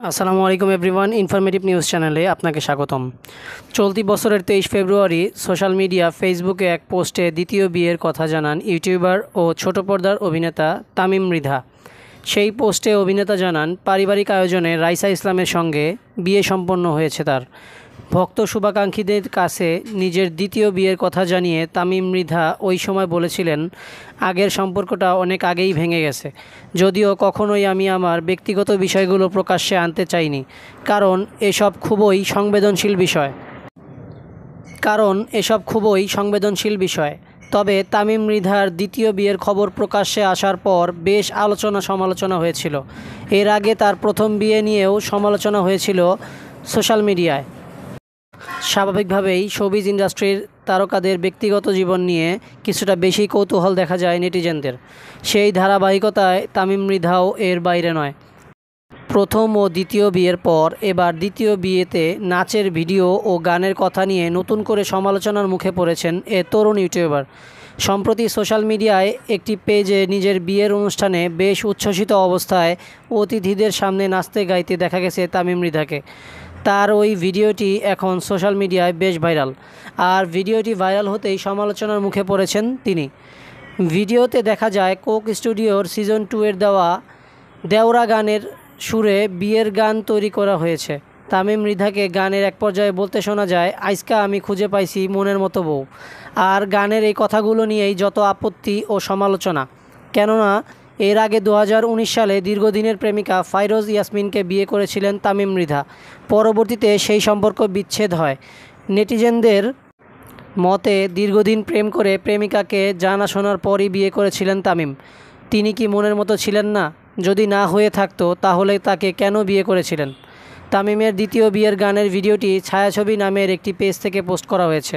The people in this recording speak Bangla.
আসসালামু আলাইকুম এভরিওয়ান, ইনফরমেটিভ নিউজ চ্যানেলে আপনাকে স্বাগতম। চলতি বছরের 23 ফেব্রুয়ারি সোশ্যাল মিডিয়া ফেসবুকে এক পোস্টে দ্বিতীয় বিয়ের কথা জানান ইউটিউবার ও ছোট পর্দার অভিনেতা তামিম মৃধা। সেই পোস্টে অভিনেতা জানান, পারিবারিক আয়োজনে রাইসা ইসলামের সঙ্গে বিয়ে সম্পন্ন হয়েছে তার। ভক্ত শুভাকাঙ্ক্ষীদের কাছে নিজের দ্বিতীয় বিয়ের কথা জানিয়ে তামিম মৃধা ওই সময় বলেছিলেন, আগের সম্পর্কটা অনেক আগেই ভেঙে গেছে। যদিও কখনোই আমি আমার ব্যক্তিগত বিষয়গুলো প্রকাশ্যে আনতে চাইনি, কারণ এসব খুবই সংবেদনশীল বিষয়। তবে তামিম মৃধার দ্বিতীয় বিয়ের খবর প্রকাশ্যে আসার পর বেশ সমালোচনা হয়েছিল। এর আগে তার প্রথম বিয়ে নিয়েও সমালোচনা হয়েছিল সোশ্যাল মিডিয়ায়। স্বাভাবিকভাবেই শোবিজ ইন্ডাস্ট্রির তারকাদের ব্যক্তিগত জীবন নিয়ে কিছুটা বেশি কৌতূহল দেখা যায় নেটিজেনদের। সেই ধারাবাহিকতায় তামিম মৃধাও এর বাইরে নয়। প্রথম ও দ্বিতীয় বিয়ের পর এবার দ্বিতীয় বিয়েতে নাচের ভিডিও ও গানের কথা নিয়ে নতুন করে সমালোচনার মুখে পড়েছেন এ তরুণ ইউটিউবার। সম্প্রতি সোশ্যাল মিডিয়ায় একটি পেজে নিজের বিয়ের অনুষ্ঠানে বেশ উচ্ছ্বসিত অবস্থায় অতিথিদের সামনে নাচতে গাইতে দেখা গেছে তামিম মৃধাকে। তার ওই ভিডিওটি এখন সোশ্যাল মিডিয়ায় বেশ ভাইরাল। আর ভিডিওটি ভাইরাল হতেই সমালোচনার মুখে পড়েছেন তিনি। ভিডিওতে দেখা যায় কোক স্টুডিওর সিজন 2 এর দেওয়া দেওরা গানের সুরে বিয়ের গান তৈরি করা হয়েছে। তামিম মৃধাকে গানের এক পর্যায়ে বলতে শোনা যায়, আজকা আমি খুঁজে পাইছি মনের মতো বউ। আর গানের এই কথাগুলো নিয়েই যত আপত্তি ও সমালোচনা। কেননা এর আগে 2019 সালে দীর্ঘদিনের প্রেমিকা ফাইরোজ ইয়াসমিনকে বিয়ে করেছিলেন তামিম মৃধা। পরবর্তীতে সেই সম্পর্ক বিচ্ছেদ হয়। নেটিজেনদের মতে দীর্ঘদিন প্রেম করে প্রেমিকাকে জানা শোনার পরই বিয়ে করেছিলেন তামিম। তিনি কি মনের মতো ছিলেন না? যদি না হয়ে থাকতো তাহলে তাকে কেন বিয়ে করেছিলেন? তামিমের দ্বিতীয় বিয়ের গানের ভিডিওটি ছায়াছবি নামের একটি পেজ থেকে পোস্ট করা হয়েছে।